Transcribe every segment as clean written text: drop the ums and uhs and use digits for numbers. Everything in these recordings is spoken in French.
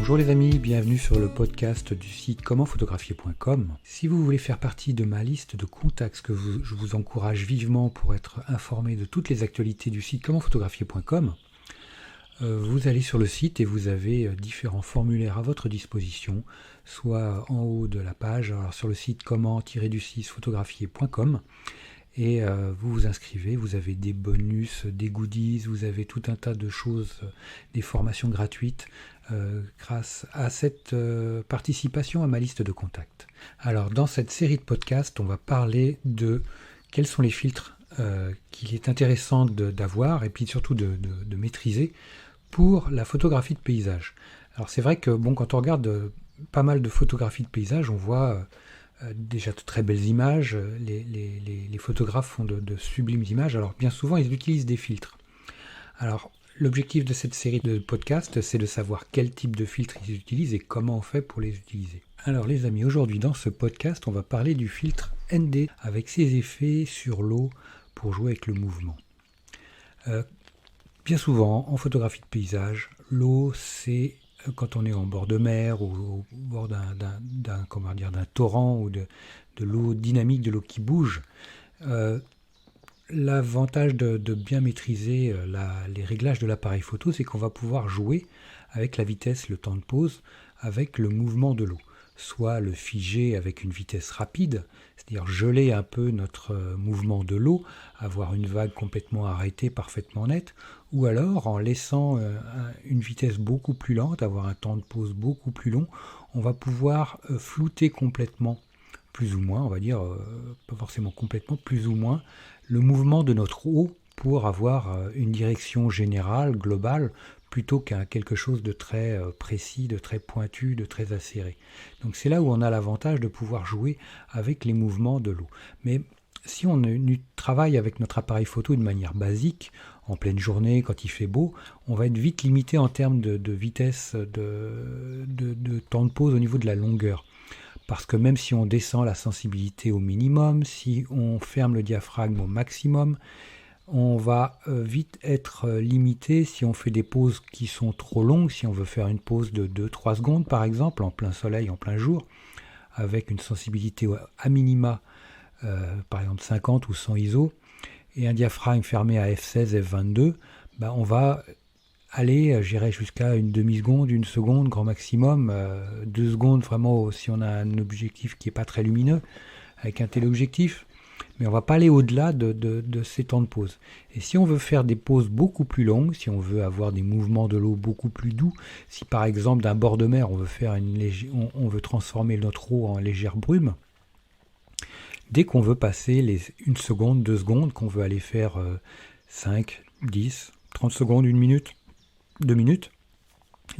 Bonjour les amis, bienvenue sur le podcast du site commentphotographier.com. Si vous voulez faire partie de ma liste de contacts je vous encourage vivement pour être informé de toutes les actualités du site commentphotographier.com, vous allez sur le site et vous avez différents formulaires à votre disposition, soit en haut de la page, alors sur le site comment-photographier.com, et vous vous inscrivez, vous avez des bonus, des goodies, vous avez tout un tas de choses, des formations gratuites grâce à cette participation à ma liste de contacts. Alors dans cette série de podcasts, on va parler de quels sont les filtres qu'il est intéressant d'avoir et puis surtout de maîtriser pour la photographie de paysage. Alors c'est vrai que quand on regarde pas mal de photographies de paysage, on voit déjà de très belles images, les photographes font de sublimes images, alors bien souvent ils utilisent des filtres. Alors l'objectif de cette série de podcasts, c'est de savoir quel type de filtre ils utilisent et comment on fait pour les utiliser. Alors les amis, aujourd'hui dans ce podcast, on va parler du filtre ND avec ses effets sur l'eau pour jouer avec le mouvement. Bien souvent, en photographie de paysage, l'eau, c'est quand on est en bord de mer ou au bord d'un torrent ou de l'eau dynamique, de l'eau qui bouge. L'avantage de bien maîtriser les réglages de l'appareil photo, c'est qu'on va pouvoir jouer avec la vitesse, le temps de pause, avec le mouvement de l'eau. Soit le figer avec une vitesse rapide, c'est-à-dire geler un peu notre mouvement de l'eau, avoir une vague complètement arrêtée, parfaitement nette, ou alors en laissant une vitesse beaucoup plus lente, avoir un temps de pause beaucoup plus long, on va pouvoir flouter complètement, plus ou moins, on va dire, pas forcément complètement, plus ou moins, le mouvement de notre eau pour avoir une direction générale, globale, plutôt qu'à quelque chose de très précis, de très pointu, de très acéré. Donc c'est là où on a l'avantage de pouvoir jouer avec les mouvements de l'eau. Mais si on travaille avec notre appareil photo de manière basique, en pleine journée, quand il fait beau, on va être vite limité en termes de vitesse, de temps de pause au niveau de la longueur. Parce que même si on descend la sensibilité au minimum, si on ferme le diaphragme au maximum, on va vite être limité si on fait des pauses qui sont trop longues, si on veut faire une pause de 2-3 secondes par exemple, en plein soleil, en plein jour, avec une sensibilité à minima, par exemple 50 ou 100 ISO, et un diaphragme fermé à f16, f22, on va aller, j'irai jusqu'à une demi-seconde, une seconde, grand maximum, 2 secondes vraiment si on a un objectif qui n'est pas très lumineux, avec un téléobjectif. Mais on ne va pas aller au-delà de ces temps de pause. Et si on veut faire des pauses beaucoup plus longues, si on veut avoir des mouvements de l'eau beaucoup plus doux, si par exemple d'un bord de mer on veut transformer notre eau en légère brume, dès qu'on veut passer une seconde, 2 secondes, qu'on veut aller faire 5, 10, 30 secondes, 1 minute, 2 minutes,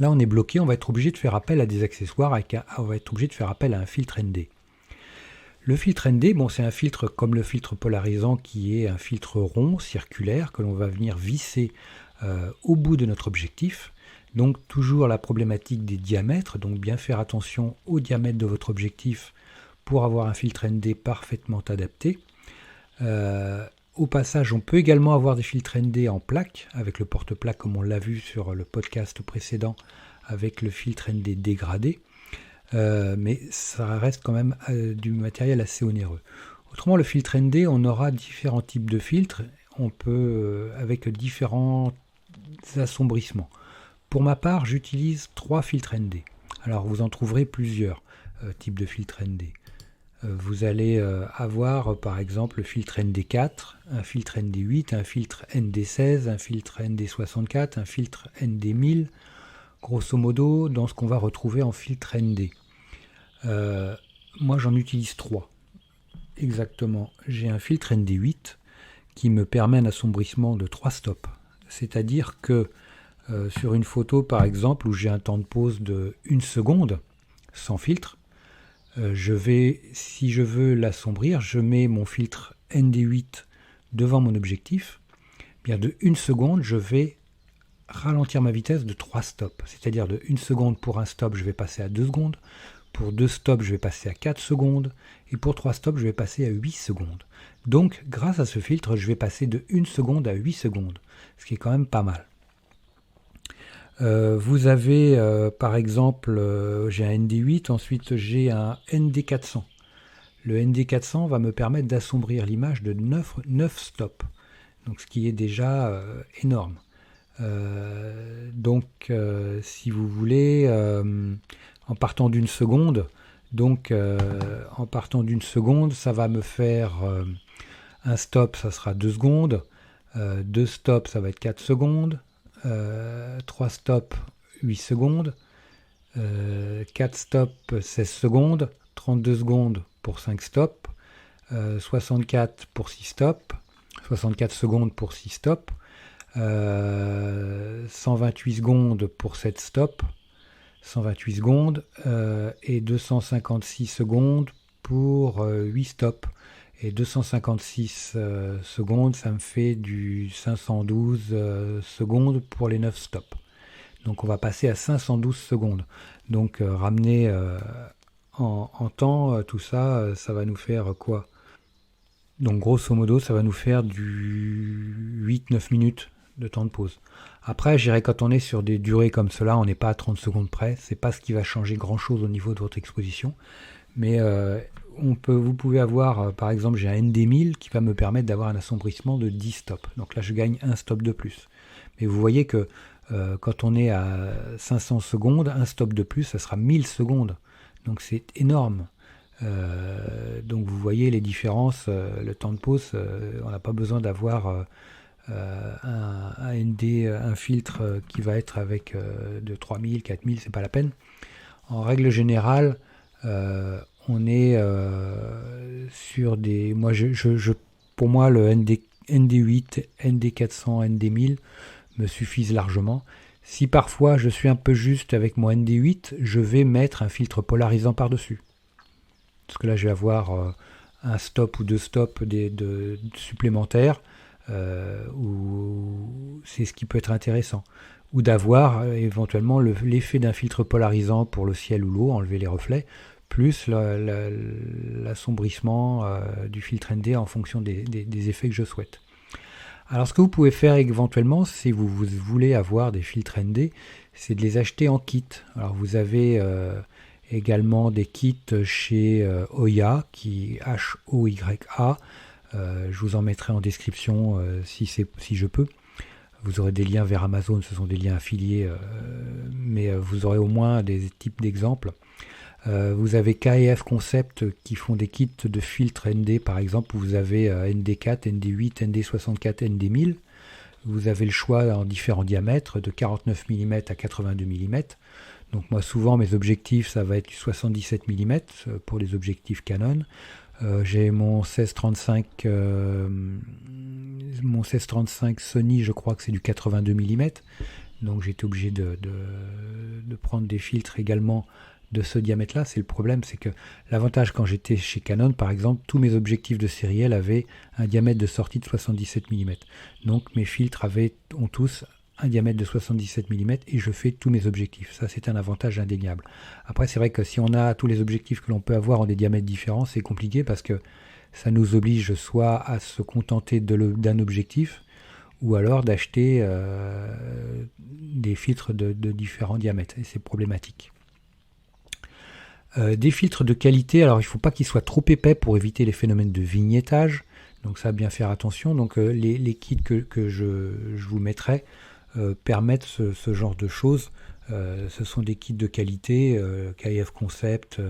là on est bloqué, on va être obligé de faire appel à des accessoires, on va être obligé de faire appel à un filtre ND. Le filtre ND, c'est un filtre comme le filtre polarisant qui est un filtre rond, circulaire, que l'on va venir visser au bout de notre objectif. Donc toujours la problématique des diamètres, donc bien faire attention au diamètre de votre objectif pour avoir un filtre ND parfaitement adapté. Au passage, on peut également avoir des filtres ND en plaque, avec le porte-plaque comme on l'a vu sur le podcast précédent, avec le filtre ND dégradé. Mais ça reste quand même du matériel assez onéreux. Autrement, le filtre ND, on aura différents types de filtres, on peut avec différents assombrissements. Pour ma part, j'utilise 3 filtres ND. Alors vous en trouverez plusieurs types de filtres ND. Vous allez avoir par exemple le filtre ND4, un filtre ND8, un filtre ND16, un filtre ND64, un filtre ND1000, grosso modo dans ce qu'on va retrouver en filtre ND. Moi j'en utilise 3 exactement. J'ai un filtre ND8 qui me permet un assombrissement de 3 stops, c'est-à-dire que sur une photo par exemple où j'ai un temps de pause de 1 seconde sans filtre, si je veux l'assombrir, je mets mon filtre ND8 devant mon objectif, bien de 1 seconde je vais ralentir ma vitesse de 3 stops, c'est-à-dire de 1 seconde pour un stop je vais passer à 2 secondes, pour 2 stops je vais passer à 4 secondes, et pour 3 stops je vais passer à 8 secondes. Donc grâce à ce filtre je vais passer de 1 seconde à 8 secondes, ce qui est quand même pas mal. Vous avez par exemple, j'ai un ND8, ensuite j'ai un ND400. Le ND400 va me permettre d'assombrir l'image de 9 stops, donc ce qui est déjà énorme. Si vous voulez, en partant d'une seconde, ça va me faire un stop, ça sera 2 secondes, 2 stops, ça va être 4 secondes, 3 stops, 8 secondes, 4 stops, 16 secondes, 32 secondes pour 5 stops, 64 pour 6 stops, 64 secondes pour 6 stops, 128 secondes pour 7 stops, 128 secondes et 256 secondes pour 8 stops. Et 256 secondes, ça me fait du 512 secondes pour les 9 stops. Donc on va passer à 512 secondes. Donc ramener en temps, tout ça, ça va nous faire quoi? Donc grosso modo, ça va nous faire du 8-9 minutes de temps de pause. Après, je dirais quand on est sur des durées comme cela, on n'est pas à 30 secondes près. C'est pas ce qui va changer grand-chose au niveau de votre exposition. Mais vous pouvez avoir, par exemple, j'ai un ND1000 qui va me permettre d'avoir un assombrissement de 10 stops. Donc là, je gagne un stop de plus. Mais vous voyez que quand on est à 500 secondes, un stop de plus, ça sera 1000 secondes. Donc c'est énorme. Donc vous voyez les différences, le temps de pause, on n'a pas besoin d'avoir un ND, un filtre qui va être avec de 3000, 4000, c'est pas la peine. En règle générale, on est sur des... Pour moi, le ND8, ND400, ND1000 me suffisent largement. Si parfois je suis un peu juste avec mon ND8, je vais mettre un filtre polarisant par-dessus. Parce que là, je vais avoir un stop ou deux stops supplémentaires, ou c'est ce qui peut être intéressant. Ou d'avoir éventuellement l'effet d'un filtre polarisant pour le ciel ou l'eau, enlever les reflets, plus l'assombrissement du filtre ND en fonction des effets que je souhaite. Alors ce que vous pouvez faire éventuellement, si vous voulez avoir des filtres ND, c'est de les acheter en kit. Alors vous avez également des kits chez Hoya, qui Hoya. Je vous en mettrai en description si je peux. Vous aurez des liens vers Amazon, ce sont des liens affiliés, mais vous aurez au moins des types d'exemples. Vous avez KF Concept qui font des kits de filtres ND, par exemple. Vous avez ND4, ND8, ND64, ND1000. Vous avez le choix en différents diamètres, de 49 mm à 82 mm. Donc moi, souvent, mes objectifs, ça va être du 77 mm pour les objectifs Canon. J'ai mon 1635 Sony, je crois que c'est du 82 mm. Donc j'ai été obligé de prendre des filtres également de ce diamètre-là. C'est le problème, c'est que l'avantage quand j'étais chez Canon, par exemple, tous mes objectifs de sériel avaient un diamètre de sortie de 77 mm. Donc mes filtres ont tous un diamètre de 77 mm et je fais tous mes objectifs. Ça, c'est un avantage indéniable. Après, c'est vrai que si on a tous les objectifs que l'on peut avoir en des diamètres différents, c'est compliqué parce que ça nous oblige soit à se contenter d'un objectif ou alors d'acheter des filtres de différents diamètres. Et c'est problématique. Des filtres de qualité, alors il ne faut pas qu'ils soient trop épais pour éviter les phénomènes de vignettage. Donc ça, bien faire attention. Donc les kits que je vous mettrai permettent ce genre de choses. Ce sont des kits de qualité, KF Concept,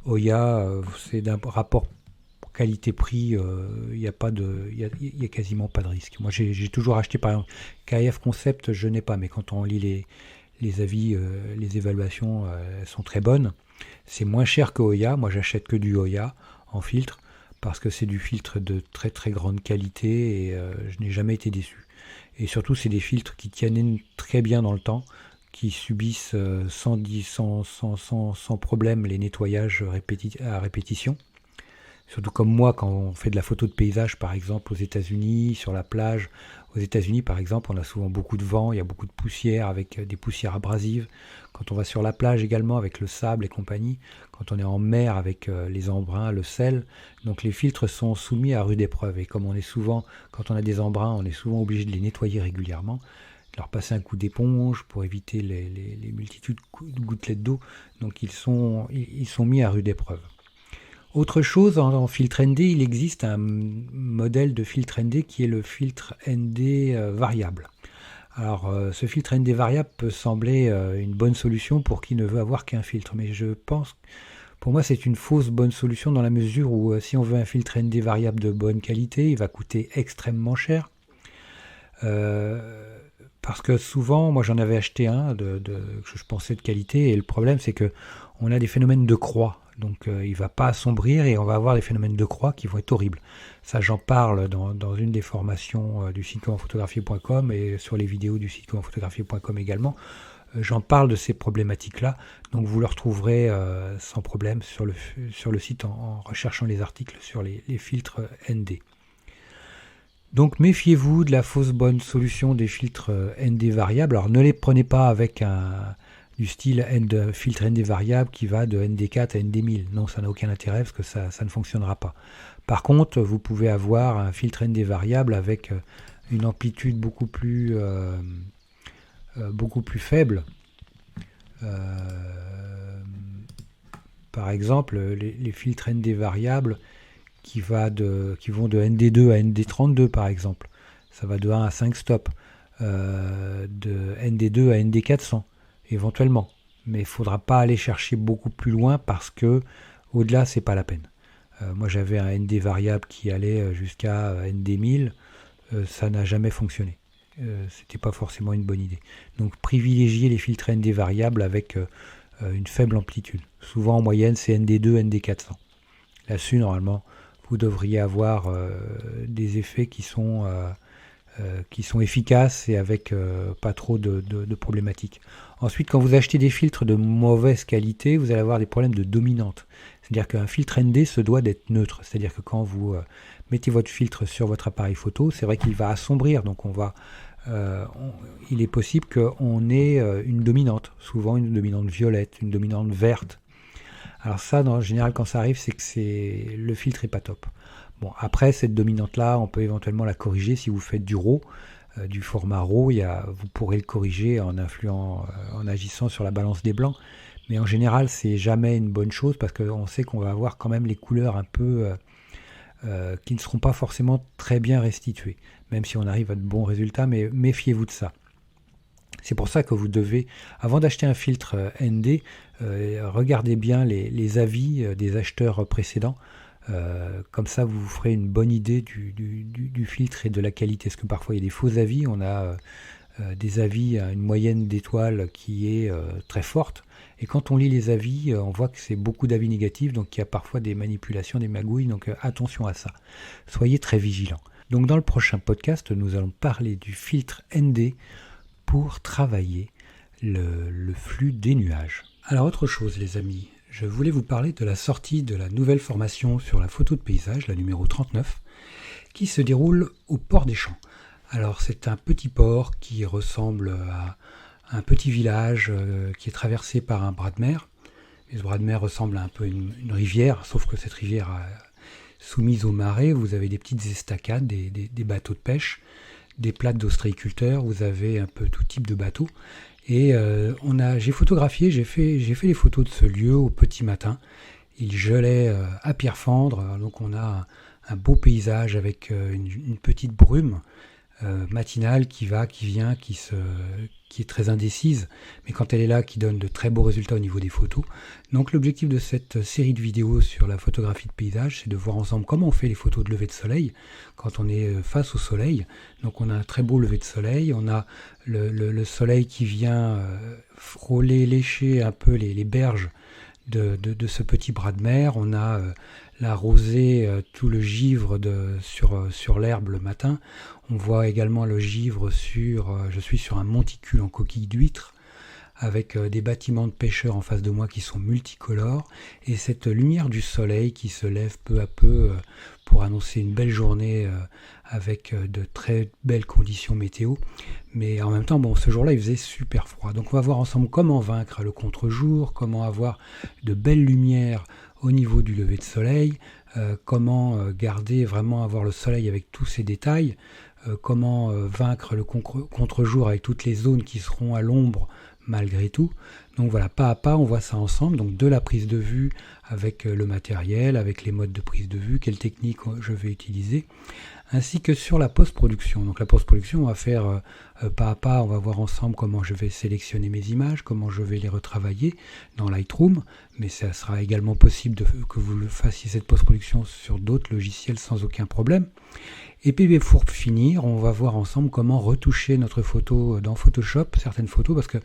Hoya, c'est d'un rapport qualité-prix, il y a quasiment pas de risque. Moi j'ai toujours acheté, par exemple, KF Concept, je n'ai pas, mais quand on lit les avis, les évaluations, elles sont très bonnes. C'est moins cher que Hoya. Moi j'achète que du Hoya en filtre parce que c'est du filtre de très très grande qualité et je n'ai jamais été déçu. Et surtout c'est des filtres qui tiennent très bien dans le temps, qui subissent sans problème les nettoyages à répétition. Surtout comme moi, quand on fait de la photo de paysage, par exemple, aux États-Unis, sur la plage. Aux États-Unis, par exemple, on a souvent beaucoup de vent, il y a beaucoup de poussière, avec des poussières abrasives. Quand on va sur la plage également, avec le sable et compagnie. Quand on est en mer, avec les embruns, le sel. Donc les filtres sont soumis à rude épreuve. Et comme quand on a des embruns, on est souvent obligé de les nettoyer régulièrement. leur passer un coup d'éponge pour éviter les multitudes de gouttelettes d'eau. Donc ils sont mis à rude épreuve. Autre chose, en filtre ND, il existe un modèle de filtre ND qui est le filtre ND variable. Alors ce filtre ND variable peut sembler une bonne solution pour qui ne veut avoir qu'un filtre, mais je pense, pour moi c'est une fausse bonne solution dans la mesure où si on veut un filtre ND variable de bonne qualité, il va coûter extrêmement cher. Parce que souvent, moi j'en avais acheté un que je pensais de qualité, et le problème c'est que on a des phénomènes de croix. Donc il ne va pas assombrir et on va avoir des phénomènes de croix qui vont être horribles. Ça, j'en parle dans une des formations du site commentphotographier.com et sur les vidéos du site commentphotographier.com également. J'en parle de ces problématiques-là. Donc vous le retrouverez sans problème sur le site en recherchant les articles sur les filtres ND. Donc méfiez-vous de la fausse bonne solution des filtres ND variables. Alors ne les prenez pas avec du style filtre ND variable qui va de ND4 à ND1000. Non, ça n'a aucun intérêt parce que ça ne fonctionnera pas. Par contre, vous pouvez avoir un filtre ND variable avec une amplitude beaucoup plus faible. Par exemple, les filtres ND variables qui vont de ND2 à ND32 par exemple. Ça va de 1 à 5 stops. De ND2 à ND400 éventuellement. Mais il ne faudra pas aller chercher beaucoup plus loin parce que au-delà, c'est pas la peine. Moi, j'avais un ND variable qui allait jusqu'à ND1000. Ça n'a jamais fonctionné. C'était pas forcément une bonne idée. Donc, privilégiez les filtres ND variables avec une faible amplitude. Souvent, en moyenne, c'est ND2, ND400. Là-dessus, normalement, vous devriez avoir des effets qui sont efficaces et avec pas trop de problématiques. Ensuite, quand vous achetez des filtres de mauvaise qualité, vous allez avoir des problèmes de dominante. C'est-à-dire qu'un filtre ND se doit d'être neutre. C'est-à-dire que quand vous mettez votre filtre sur votre appareil photo, c'est vrai qu'il va assombrir. Donc il est possible qu'on ait une dominante, souvent une dominante violette, une dominante verte. Alors ça, en général, quand ça arrive, c'est que le filtre n'est pas top. Bon, après, cette dominante-là, on peut éventuellement la corriger si vous faites du RAW, du format RAW. Vous pourrez le corriger en agissant sur la balance des blancs. Mais en général, c'est jamais une bonne chose parce qu'on sait qu'on va avoir quand même les couleurs un peu qui ne seront pas forcément très bien restituées. Même si on arrive à de bons résultats, mais méfiez-vous de ça. C'est pour ça que vous devez, avant d'acheter un filtre ND, regardez bien les avis des acheteurs précédents. Comme ça, vous vous ferez une bonne idée du filtre et de la qualité. Parce que parfois, il y a des faux avis. On a des avis à une moyenne d'étoiles qui est très forte. Et quand on lit les avis, on voit que c'est beaucoup d'avis négatifs. Donc, il y a parfois des manipulations, des magouilles. Donc, attention à ça. Soyez très vigilants. Donc, dans le prochain podcast, nous allons parler du filtre ND pour travailler le flux des nuages. Alors, autre chose, les amis. Je voulais vous parler de la sortie de la nouvelle formation sur la photo de paysage, la numéro 39, qui se déroule au port des Champs. Alors c'est un petit port qui ressemble à un petit village qui est traversé par un bras de mer. Et ce bras de mer ressemble à un peu une rivière, sauf que cette rivière soumise aux marées, vous avez des petites estacades, des bateaux de pêche, des plaques d'ostréiculteurs, vous avez un peu tout type de bateaux. Et j'ai photographié, j'ai fait les photos de ce lieu au petit matin. Il gelait à Pierrefendre, donc on a un beau paysage avec une petite brume matinale qui va, qui vient, qui est très indécise, mais quand elle est là, qui donne de très beaux résultats au niveau des photos. Donc l'objectif de cette série de vidéos sur la photographie de paysage, c'est de voir ensemble comment on fait les photos de lever de soleil quand on est face au soleil. Donc on a un très beau lever de soleil, on a le soleil qui vient frôler, lécher un peu les berges de ce petit bras de mer. On a la rosée, tout le givre sur l'herbe le matin. On voit également le givre je suis sur un monticule en coquille d'huître avec des bâtiments de pêcheurs en face de moi qui sont multicolores et cette lumière du soleil qui se lève peu à peu pour annoncer une belle journée avec de très belles conditions météo. Mais en même temps, ce jour-là, il faisait super froid. Donc on va voir ensemble comment vaincre le contre-jour, comment avoir de belles lumières au niveau du lever de soleil, comment garder, vraiment avoir le soleil avec tous ses détails. comment vaincre le contre-jour avec toutes les zones qui seront à l'ombre malgré tout. Donc voilà, pas à pas, on voit ça ensemble, donc de la prise de vue avec le matériel, avec les modes de prise de vue, quelle technique je vais utiliser, ainsi que sur la post-production. Donc la post-production, on va faire pas à pas, on va voir ensemble comment je vais sélectionner mes images, comment je vais les retravailler dans Lightroom, mais ça sera également possible que vous le fassiez cette post-production sur d'autres logiciels sans aucun problème. Et puis pour finir, on va voir ensemble comment retoucher notre photo dans Photoshop, certaines photos, parce que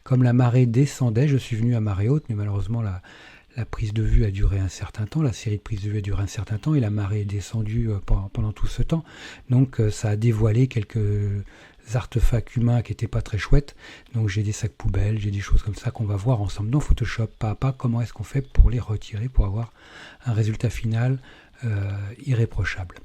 comme la marée descendait, je suis venu à marée haute, mais malheureusement la prise de vue a duré un certain temps, la série de prises de vue a duré un certain temps, et la marée est descendue pendant tout ce temps. Donc ça a dévoilé quelques artefacts humains qui n'étaient pas très chouettes. Donc j'ai des sacs poubelles, j'ai des choses comme ça qu'on va voir ensemble dans Photoshop, pas à pas, comment est-ce qu'on fait pour les retirer, pour avoir un résultat final irréprochable.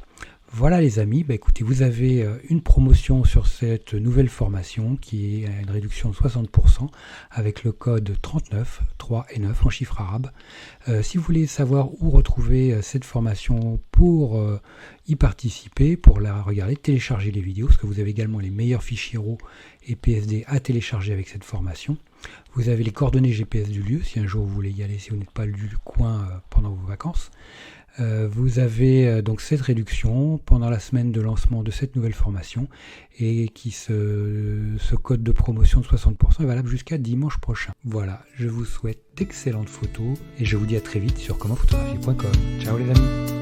Voilà les amis, écoutez, vous avez une promotion sur cette nouvelle formation qui est à une réduction de 60% avec le code 39, 3 et 9 en chiffres arabes. Si vous voulez savoir où retrouver cette formation pour y participer, pour la regarder, télécharger les vidéos, parce que vous avez également les meilleurs fichiers RAW et PSD à télécharger avec cette formation. Vous avez les coordonnées GPS du lieu, si un jour vous voulez y aller, si vous n'êtes pas du coin pendant vos vacances. Vous avez donc cette réduction pendant la semaine de lancement de cette nouvelle formation et ce code de promotion de 60% est valable jusqu'à dimanche prochain. Voilà, je vous souhaite d'excellentes photos et je vous dis à très vite sur commentphotographier.com. Ciao les amis.